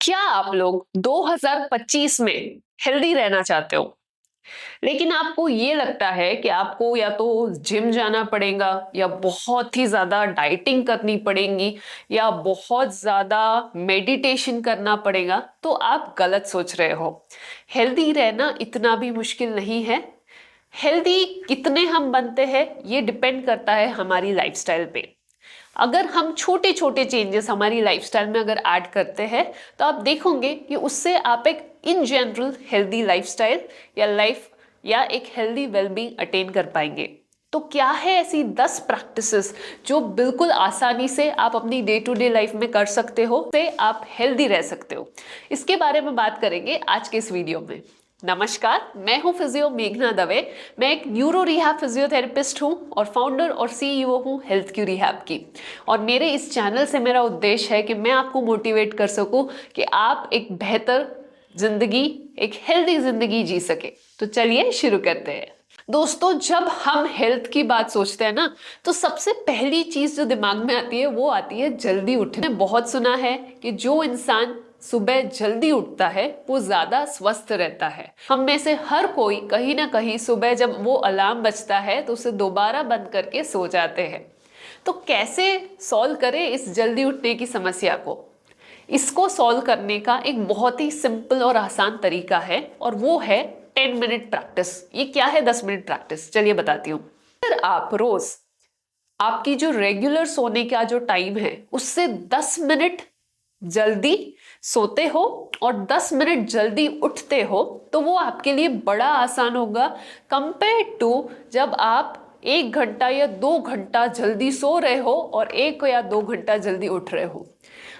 क्या आप लोग 2025 में हेल्दी रहना चाहते हो, लेकिन आपको ये लगता है कि आपको या तो जिम जाना पड़ेगा या बहुत ही ज्यादा डाइटिंग करनी पड़ेगी या बहुत ज्यादा मेडिटेशन करना पड़ेगा, तो आप गलत सोच रहे हो। हेल्दी रहना इतना भी मुश्किल नहीं है। हेल्दी कितने हम बनते हैं ये डिपेंड करता है हमारी लाइफस्टाइल पे। अगर हम छोटे छोटे चेंजेस हमारी लाइफस्टाइल में अगर ऐड करते हैं, तो आप देखोगे कि उससे आप एक इन जनरल हेल्दी लाइफस्टाइल या लाइफ या एक हेल्दी वेलबींग अटेन कर पाएंगे। तो क्या है ऐसी 10 प्रैक्टिसेस जो बिल्कुल आसानी से आप अपनी डे टू डे लाइफ में कर सकते हो, से आप हेल्दी रह सकते हो। इसके बारे में बात करेंगे आज के इस वीडियो में। नमस्कार, मैं हूं फिजियो मेघना दवे। मैं एक न्यूरो रिहैब फिजियोथेरेपिस्ट हूं और फाउंडर और सीईओ हूं हेल्थ क्यू रिहैब की। और मेरे इस चैनल से मेरा उद्देश्य है कि मैं आपको मोटिवेट कर सकूं कि आप एक बेहतर जिंदगी, एक हेल्दी जिंदगी जी सके। तो चलिए शुरू करते हैं। दोस्तों, जब हम हेल्थ की बात सोचते हैं ना, तो सबसे पहली चीज जो दिमाग में आती है वो आती है जल्दी उठने। बहुत सुना है कि जो इंसान सुबह जल्दी उठता है वो ज्यादा स्वस्थ रहता है। हम में से हर कोई कहीं ना कहीं सुबह जब वो अलार्म बजता है तो उसे दोबारा बंद करके सो जाते हैं। तो कैसे सॉल्व करें इस जल्दी उठने की समस्या को? इसको सॉल्व करने का एक बहुत ही सिंपल और आसान तरीका है, और वो है 10 मिनट प्रैक्टिस। ये क्या है 10 मिनट प्रैक्टिस? चलिए बताती हूँ। अगर आप रोज आपकी जो रेगुलर सोने का जो टाइम है उससे 10 मिनट जल्दी सोते हो और 10 मिनट जल्दी उठते हो, तो वो आपके लिए बड़ा आसान होगा कंपेयर टू जब आप 1 घंटा या 2 घंटा जल्दी सो रहे हो और 1 या 2 घंटा जल्दी उठ रहे हो।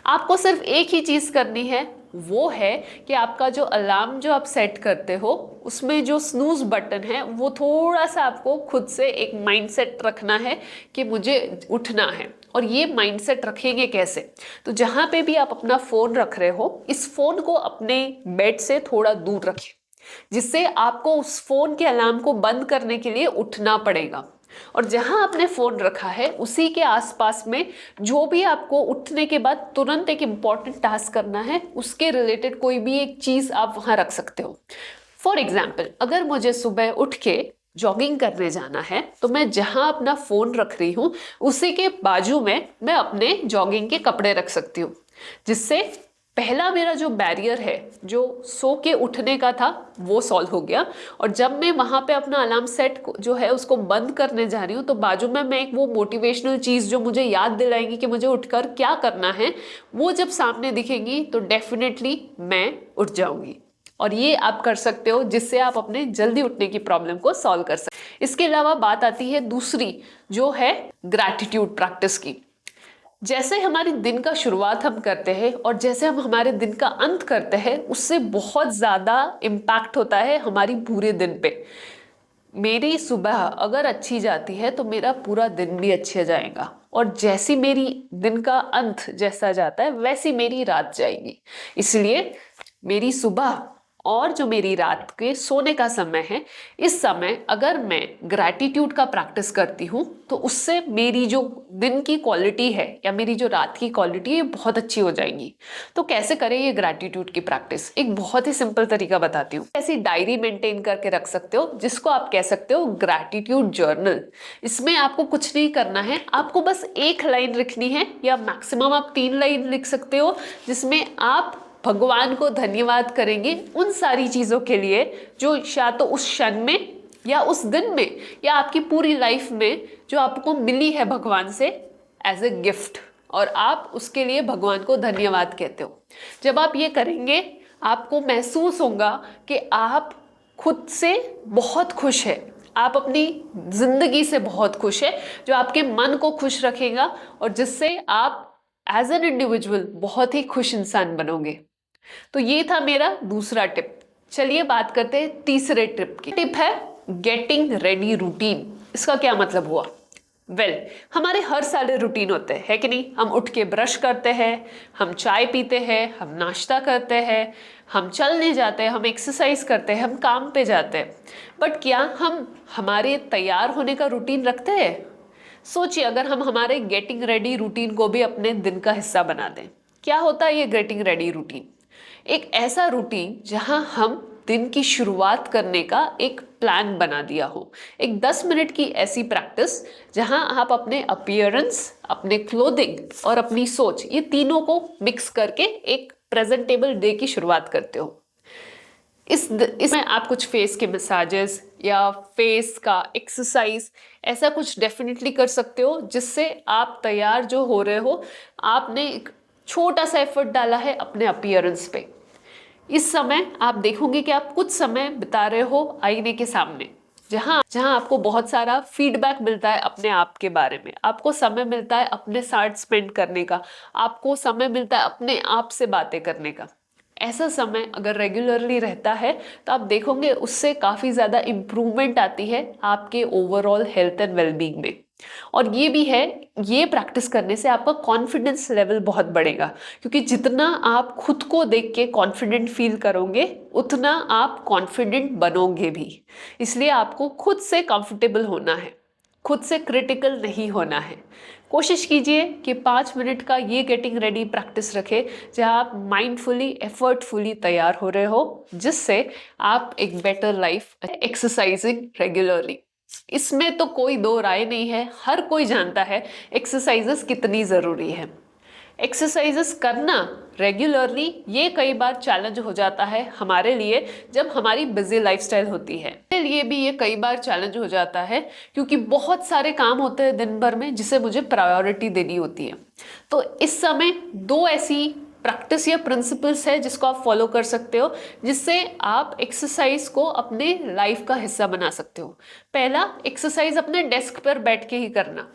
आपको सिर्फ एक ही चीज करनी है, वो है कि आपका जो अलार्म जो आप सेट करते हो उसमें जो स्नूज बटन है वो थोड़ा सा आपको खुद से एक माइंडसेट रखना है कि मुझे उठना है। और ये माइंडसेट रखेंगे कैसे? तो जहां पे भी आप अपना फोन रख रहे हो, इस फोन को अपने बेड से थोड़ा दूर रखें, जिससे आपको उस फोन के अलार्म को बंद करने के लिए उठना पड़ेगा। और जहां आपने फोन रखा है उसी के आसपास में जो भी आपको उठने के बाद तुरंत एक इंपॉर्टेंट टास्क करना है, उसके रिलेटेड कोई भी एक चीज आप वहां रख सकते हो। फॉर एग्जाम्पल, अगर मुझे सुबह उठ के जॉगिंग करने जाना है, तो मैं जहां अपना फोन रख रही हूं उसी के बाजू में मैं अपने जॉगिंग के कपड़े रख सकती हूँ, जिससे पहला मेरा जो बैरियर है जो सो के उठने का था वो सॉल्व हो गया। और जब मैं वहां पे अपना अलार्म सेट जो है उसको बंद करने जा रही हूँ, तो बाजू में मैं एक वो मोटिवेशनल चीज जो मुझे याद दिलाएगी कि मुझे उठकर क्या करना है, वो जब सामने दिखेगी तो डेफिनेटली मैं उठ जाऊंगी। और ये आप कर सकते हो, जिससे आप अपने जल्दी उठने की प्रॉब्लम को सॉल्व कर सकते। इसके अलावा बात आती है दूसरी, जो है ग्रैटिट्यूड प्रैक्टिस की। जैसे हमारे दिन का शुरुआत हम करते हैं और जैसे हम हमारे दिन का अंत करते हैं, उससे बहुत ज्यादा इम्पैक्ट होता है हमारी पूरे दिन पे। मेरी सुबह अगर अच्छी जाती है तो मेरा पूरा दिन भी अच्छा जाएगा, और जैसी मेरी दिन का अंत जैसा जाता है वैसी मेरी रात जाएगी। इसलिए मेरी सुबह और जो मेरी रात के सोने का समय है, इस समय अगर मैं ग्रैटिट्यूड का प्रैक्टिस करती हूँ तो उससे मेरी जो दिन की क्वालिटी है या मेरी जो रात की क्वालिटी है बहुत अच्छी हो जाएगी। तो कैसे करें ये ग्रैटिट्यूड की प्रैक्टिस? एक बहुत ही सिंपल तरीका बताती हूँ। ऐसी डायरी मेंटेन करके रख सकते हो जिसको आप कह सकते हो ग्रैटिट्यूड जर्नल। इसमें आपको कुछ नहीं करना है, आपको बस एक लाइन लिखनी है या मैक्सिमम आप 3 लाइन लिख सकते हो, जिसमें आप भगवान को धन्यवाद करेंगे उन सारी चीजों के लिए जो या तो उस क्षण में या उस दिन में या आपकी पूरी लाइफ में जो आपको मिली है भगवान से एज ए गिफ्ट, और आप उसके लिए भगवान को धन्यवाद कहते हो। जब आप ये करेंगे, आपको महसूस होगा कि आप खुद से बहुत खुश है, आप अपनी जिंदगी से बहुत खुश है, जो आपके मन को खुश रखेगा और जिससे आप एज एन इंडिविजुअल बहुत ही खुश इंसान बनोगे। तो ये था मेरा दूसरा टिप। चलिए बात करते हैं तीसरे टिप की। टिप है गेटिंग रेडी रूटीन। इसका क्या मतलब हुआ? हमारे हर सारे रूटीन होते हैं, है कि नहीं? हम उठ के ब्रश करते हैं, हम चाय पीते हैं, हम नाश्ता करते हैं, हम चलने जाते हैं, हम एक्सरसाइज करते हैं, हम काम पे जाते हैं। बट क्या हम हमारे तैयार होने का रूटीन रखते हैं? सोचिए, अगर हम हमारे गेटिंग रेडी रूटीन को भी अपने दिन का हिस्सा बना दें, क्या होता है ये गेटिंग रेडी रूटीन? एक ऐसा रूटीन जहां हम दिन की शुरुआत करने का एक प्लान बना दिया हो। एक 10 मिनट की ऐसी प्रैक्टिस जहां आप अपने अपीयरेंस, अपने क्लोथिंग और अपनी सोच, ये तीनों को मिक्स करके एक प्रेजेंटेबल डे की शुरुआत करते हो। इसमें आप कुछ फेस के मसाजेस या फेस का एक्सरसाइज ऐसा कुछ डेफिनेटली कर सकते हो, जिससे आप तैयार जो हो रहे हो, आपने एक छोटा सा एफर्ट डाला है अपने अपीयरेंस पे। इस समय आप देखोगे कि आप कुछ समय बिता रहे हो आईने के सामने, जहां जहां आपको बहुत सारा फीडबैक मिलता है अपने आप के बारे में, आपको समय मिलता है अपने साथ स्पेंड करने का, आपको समय मिलता है अपने आप से बातें करने का। ऐसा समय अगर रेगुलरली रहता है तो आप देखोगे उससे काफ़ी ज़्यादा इम्प्रूवमेंट आती है आपके ओवरऑल हेल्थ एंड वेलबींग में। और ये भी है, ये प्रैक्टिस करने से आपका कॉन्फिडेंस लेवल बहुत बढ़ेगा, क्योंकि जितना आप खुद को देख के कॉन्फिडेंट फील करोगे उतना आप कॉन्फिडेंट बनोगे भी। इसलिए आपको खुद से कंफर्टेबल होना है, खुद से क्रिटिकल नहीं होना है। कोशिश कीजिए कि 5 मिनट का ये गेटिंग रेडी प्रैक्टिस रखें, जहां आप माइंडफुली, एफर्टफुली तैयार हो रहे हो, जिससे आप एक बेटर लाइफ एक्सरसाइजिंग रेगुलरली। इसमें तो कोई दो राय नहीं है, हर कोई जानता है एक्सरसाइजेस कितनी ज़रूरी है। एक्सरसाइजेस करना रेगुलरली ये कई बार चैलेंज हो जाता है हमारे लिए, जब हमारी बिजी लाइफस्टाइल होती है। मेरे लिए भी ये कई बार चैलेंज हो जाता है, क्योंकि बहुत सारे काम होते हैं दिन भर में जिसे मुझे प्रायोरिटी देनी होती है। तो इस समय दो ऐसी प्रैक्टिस या प्रिंसिपल्स है जिसको आप फॉलो कर सकते हो, जिससे आप एक्सरसाइज को अपने लाइफ का हिस्सा बना सकते हो। पहला, एक्सरसाइज अपने डेस्क पर बैठ के ही करना।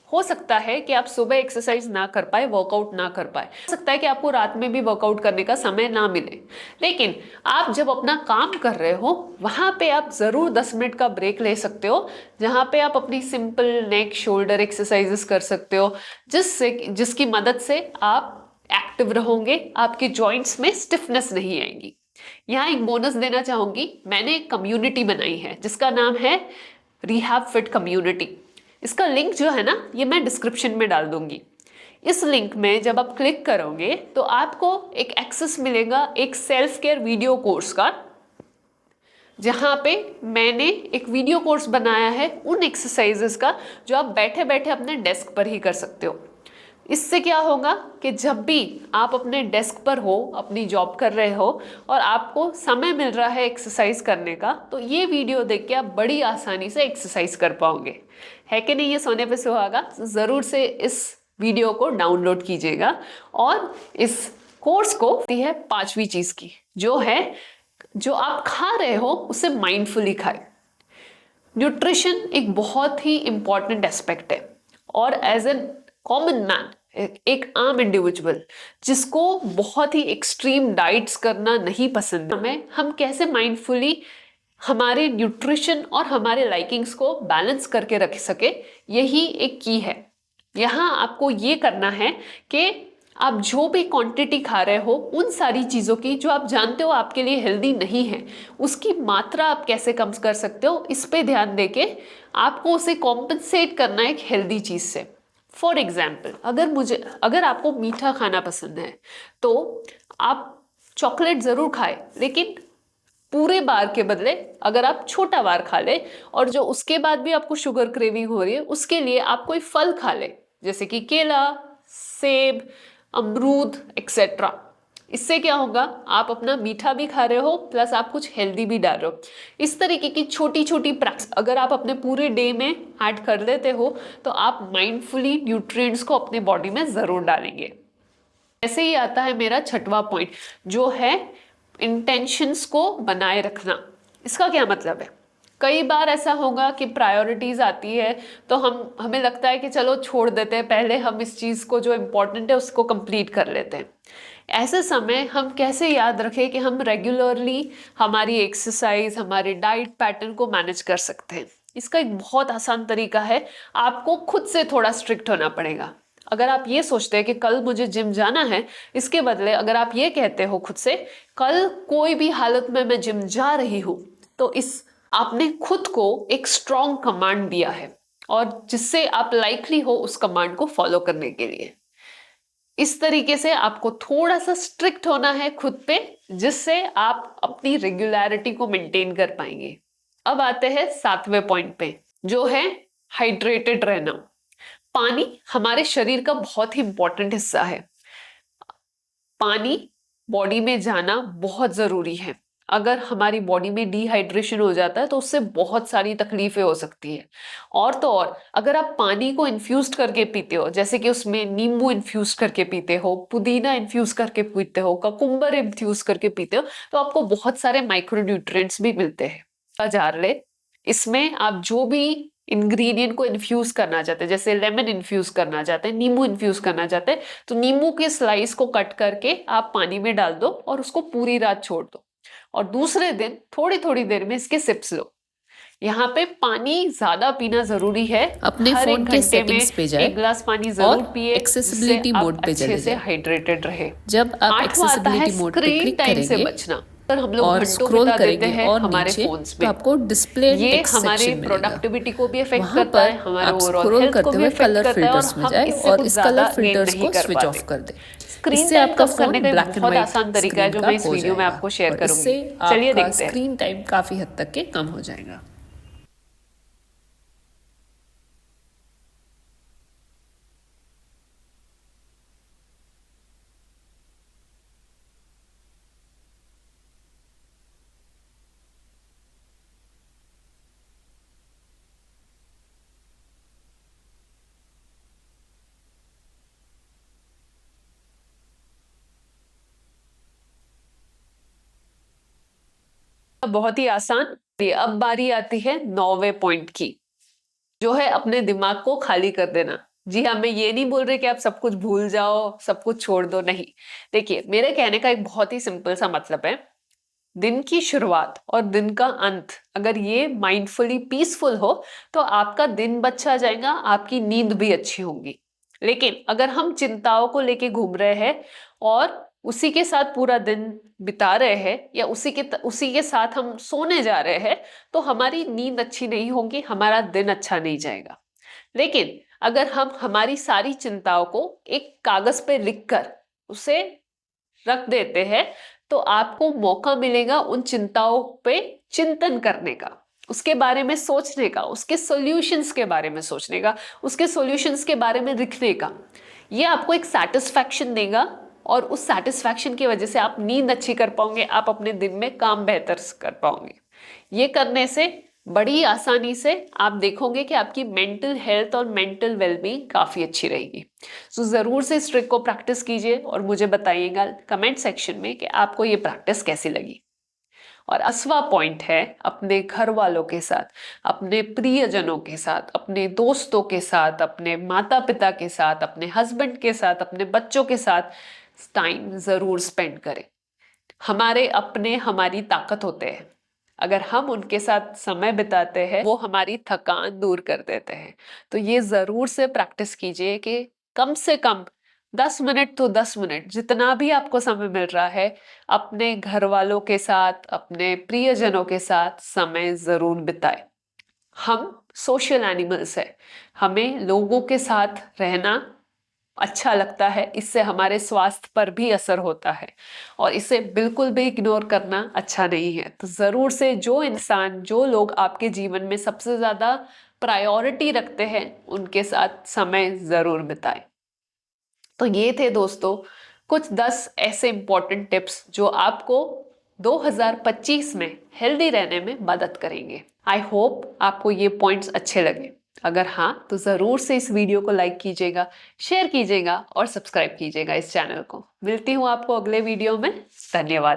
हो सकता है कि आप सुबह एक्सरसाइज ना कर पाए, वर्कआउट ना कर पाए, हो सकता है कि आपको रात में भी वर्कआउट करने का समय ना मिले, लेकिन आप जब अपना काम कर रहे हो वहां पे आप जरूर 10 मिनट का ब्रेक ले सकते हो, जहां पे आप अपनी सिंपल नेक शोल्डर एक्सरसाइजेस कर सकते हो, जिसकी मदद से आप एक्टिव रहोगे, आपके जॉइंट्स में स्टिफनेस नहीं आएगी। यहाँ एक बोनस देना चाहूंगी, मैंने एक कम्युनिटी बनाई है जिसका नाम है रिहैब फिट कम्युनिटी। इसका लिंक जो है ना, ये मैं डिस्क्रिप्शन में डाल दूंगी। इस लिंक में जब आप क्लिक करोगे तो आपको एक एक्सेस मिलेगा एक सेल्फ केयर वीडियो कोर्स का, जहां पे मैंने एक वीडियो कोर्स बनाया है उन एक्सरसाइजेस का जो आप बैठे बैठे अपने डेस्क पर ही कर सकते हो। इससे क्या होगा कि जब भी आप अपने डेस्क पर हो, अपनी जॉब कर रहे हो और आपको समय मिल रहा है एक्सरसाइज करने का, तो ये वीडियो देख के आप बड़ी आसानी से एक्सरसाइज कर पाओगे। है कि नहीं? ये सोने पे सुहागा। ज़रूर से इस वीडियो को डाउनलोड कीजिएगा। और इस कोर्स को दी है 5वीं चीज़ की, जो है जो आप खा रहे हो उसे माइंडफुली खाए। न्यूट्रिशन एक बहुत ही इंपॉर्टेंट एस्पेक्ट है, और एज एन कॉमन मैन, एक आम इंडिविजुअल जिसको बहुत ही एक्सट्रीम डाइट्स करना नहीं पसंद है, हम कैसे माइंडफुली हमारे न्यूट्रिशन और हमारे लाइकिंग्स को बैलेंस करके रख सके, यही एक की है। यहाँ आपको ये करना है कि आप जो भी क्वांटिटी खा रहे हो उन सारी चीज़ों की जो आप जानते हो आपके लिए हेल्दी नहीं है, उसकी मात्रा आप कैसे कम कर सकते हो, इस पे ध्यान देके आपको उसे कॉम्पनसेट करना है एक हेल्दी चीज़ से। फॉर एग्जाम्पल, अगर आपको मीठा खाना पसंद है तो आप चॉकलेट ज़रूर खाएं, लेकिन पूरे बार के बदले अगर आप छोटा बार खा ले, और जो उसके बाद भी आपको शुगर क्रेविंग हो रही है उसके लिए आप कोई फल खा ले, जैसे कि केला, सेब, अमरूद एक्सेट्रा। इससे क्या होगा, आप अपना मीठा भी खा रहे हो प्लस आप कुछ हेल्दी भी डाल रहे हो। इस तरीके की छोटी छोटी प्रैक्टिस अगर आप अपने पूरे डे में ऐड कर लेते हो तो आप माइंडफुली न्यूट्रिएंट्स को अपने बॉडी में ज़रूर डालेंगे। ऐसे ही आता है मेरा 6वां पॉइंट, जो है इंटेंशंस को बनाए रखना। इसका क्या मतलब है? कई बार ऐसा होगा कि प्रायोरिटीज आती है तो हमें लगता है कि चलो छोड़ देते हैं, पहले हम इस चीज़ को जो इम्पोर्टेंट है उसको कंप्लीट कर लेते हैं। ऐसे समय हम कैसे याद रखें कि हम रेगुलरली हमारी एक्सरसाइज, हमारे डाइट पैटर्न को मैनेज कर सकते हैं? इसका एक बहुत आसान तरीका है, आपको खुद से थोड़ा स्ट्रिक्ट होना पड़ेगा। अगर आप ये सोचते हैं कि कल मुझे जिम जाना है, इसके बदले अगर आप ये कहते हो खुद से, कल कोई भी हालत में मैं जिम जा रही हूँ, तो इस आपने खुद को एक स्ट्रॉन्ग कमांड दिया है, और जिससे आप लाइकली हो उस कमांड को फॉलो करने के लिए। इस तरीके से आपको थोड़ा सा स्ट्रिक्ट होना है खुद पे, जिससे आप अपनी रेगुलरिटी को मेंटेन कर पाएंगे। अब आते हैं 7वें पॉइंट पे, जो है हाइड्रेटेड रहना। पानी हमारे शरीर का बहुत ही इंपॉर्टेंट हिस्सा है। पानी बॉडी में जाना बहुत जरूरी है। अगर हमारी बॉडी में डिहाइड्रेशन हो जाता है तो उससे बहुत सारी तकलीफें हो सकती है। और तो और अगर आप पानी को इन्फ्यूज करके पीते हो, जैसे कि उसमें नींबू इन्फ्यूज करके पीते हो, पुदीना इन्फ्यूज करके पीते हो, ककुम्बर इन्फ्यूज करके पीते हो, तो आपको बहुत सारे माइक्रोन्यूट्रिएंट्स भी मिलते हैं। जार ले, इसमें आप जो भी इंग्रेडिएंट को इन्फ्यूज करना चाहते हैं, जैसे लेमन इन्फ्यूज करना चाहते हैं, नींबू इन्फ्यूज करना चाहते हैं, तो नींबू के स्लाइस को कट करके आप पानी में डाल दो और उसको पूरी रात छोड़ दो, और दूसरे दिन थोड़ी थोड़ी देर में इसके सिप्स लो। यहाँ पे पानी ज्यादा पीना जरूरी है। अपने हर फोन एक के घंटे सेटिंग्स में पे जाए 1 गिलास पानी जरूर पिए, एक्सेसिबिलिटी जिससे मोड आप पे अच्छे चले से जाए। हाइड्रेटेड रहे। जब आप 8वां आता है एक्सेसिबिलिटी मोड पे स्क्रीन क्लिक टाइम से करेंगे बचना। पर हम लोग और घंटों स्क्रॉल बिता देते करेंगे हैं और हमारे नीचे, फोन्स तो में। आपको डिस्प्ले ये टेक्स्ट हमारे सेक्शन मिलेगा। प्रोडक्टिविटी को भी इफेक्ट वहां करता है, पर हमारे आप ओवरऑल स्क्रॉल हेल्थ को करते भी हुए इफेक्ट कलर करता है, और फिल्टर्स में हम जाए इससे और कुछ इस ज्यादा कलर गेन फिल्टर्स नहीं को कर स्विच पाते। ऑफ कर दें। स्क्रीन इससे टाइम आपका कम करने फोन का एक ब्लैक एंड बहुत व्हाइट आसान तरीका है, स्क्रीन जो का मैं इस हो वीडियो में जाएगा आपको शेयर और करूंगी। इससे चलिए आपका देखते हैं। स्क्रीन टाइम काफी हद तक के कम हो जाएगा। बहुत ही आसान। अब बारी आती है 9वें पॉइंट की, जो है अपने दिमाग को खाली कर देना। जी हाँ, मैं ये नहीं बोल रही कि आप सब कुछ भूल जाओ, सब कुछ छोड़ दो, नहीं। देखिए, मेरे कहने का एक बहुत ही सिंपल सा मतलब है, दिन की शुरुआत और दिन का अंत अगर ये माइंडफुली पीसफुल हो तो आपका दिन अच्छा जाएगा, आपकी नींद भी अच्छी होगी। लेकिन अगर हम चिंताओं को लेके घूम रहे हैं और उसी के साथ पूरा दिन बिता रहे हैं, या उसी के साथ हम सोने जा रहे हैं, तो हमारी नींद अच्छी नहीं होगी, हमारा दिन अच्छा नहीं जाएगा। लेकिन अगर हम हमारी सारी चिंताओं को एक कागज पे लिखकर उसे रख देते हैं, तो आपको मौका मिलेगा उन चिंताओं पे चिंतन करने का, उसके बारे में सोचने का, उसके सॉल्यूशंस के बारे में सोचने का, उसके सॉल्यूशंस के बारे में लिखने का। ये आपको एक सेटिस्फैक्शन देगा, और उस सेटिस्फैक्शन की वजह से आप नींद अच्छी कर पाओगे, आप अपने दिन में काम बेहतर कर पाओगे। ये करने से बड़ी आसानी से आप देखोगे कि आपकी मेंटल हेल्थ और मेंटल वेलबींग काफी अच्छी रहेगी। सो जरूर से इस ट्रिक को प्रैक्टिस कीजिए और मुझे बताइएगा कमेंट सेक्शन में कि आपको ये प्रैक्टिस कैसी लगी। और 8वां पॉइंट है अपने घर वालों के साथ, अपने प्रियजनों के साथ, अपने दोस्तों के साथ, अपने माता पिता के साथ, अपने हस्बैंड के साथ, अपने बच्चों के साथ टाइम जरूर स्पेंड करें। हमारे अपने हमारी ताकत होते हैं। अगर हम उनके साथ समय बिताते हैं, वो हमारी थकान दूर कर देते हैं। तो ये जरूर से प्रैक्टिस कीजिए कि कम से कम 10 मिनट तो 10 मिनट, जितना भी आपको समय मिल रहा है, अपने घर वालों के साथ, अपने प्रियजनों के साथ समय जरूर बिताए। हम सोशल एनिमल्स हैं, हमें लोगों के साथ रहना अच्छा लगता है, इससे हमारे स्वास्थ्य पर भी असर होता है, और इसे बिल्कुल भी इग्नोर करना अच्छा नहीं है। तो जरूर से जो लोग आपके जीवन में सबसे ज्यादा प्रायोरिटी रखते हैं, उनके साथ समय जरूर बिताएं। तो ये थे दोस्तों कुछ 10 ऐसे इंपॉर्टेंट टिप्स जो आपको 2025 में हेल्दी रहने में मदद करेंगे। आई होप आपको ये पॉइंट्स अच्छे लगे। अगर हाँ, तो जरूर से इस वीडियो को लाइक कीजिएगा, शेयर कीजिएगा और सब्सक्राइब कीजिएगा इस चैनल को। मिलती हूँ आपको अगले वीडियो में। धन्यवाद।